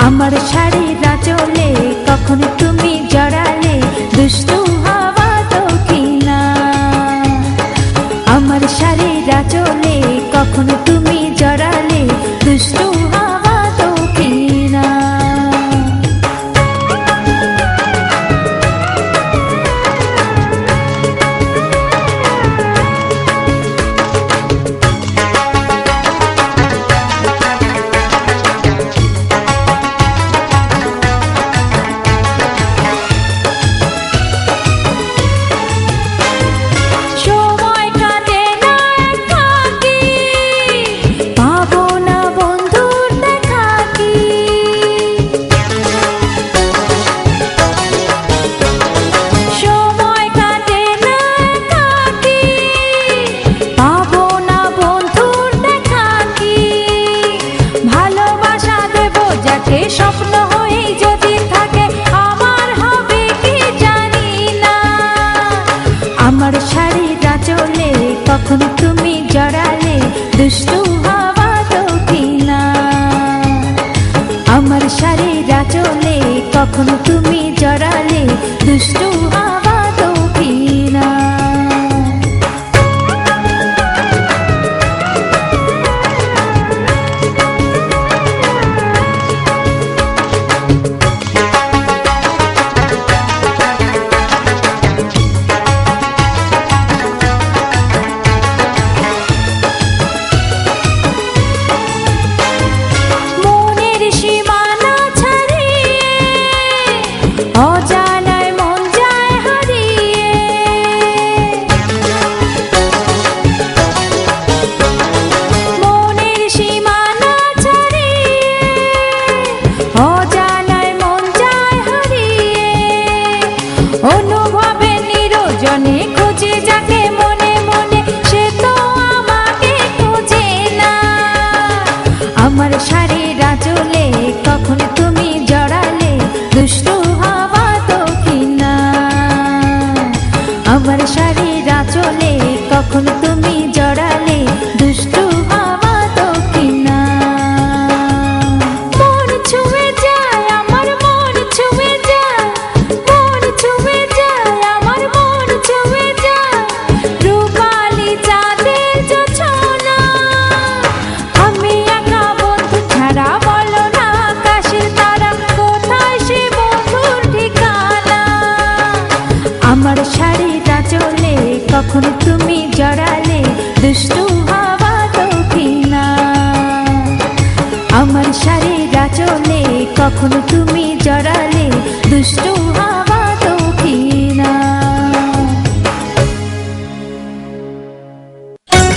আমার শাড়ির আঁচলে কখন তুমি জড়ালে দুষ্টু হাওয়া দক্ষিণা। আমার শাড়ির আঁচলে কখন তুমি জড়ালে দুষ্টু হাওয়া দক্ষিণা। স্বপ্ন হয়ে যদি থাকে আমার হবে কি জানি না। আমার শাড়ির আঁচলে কখন তুমি জড়ালে দুষ্টু হাওয়া দক্ষিণা। আমার শাড়ির আঁচলে কখন তুমি জড়ালে দুষ্টু হাওয়া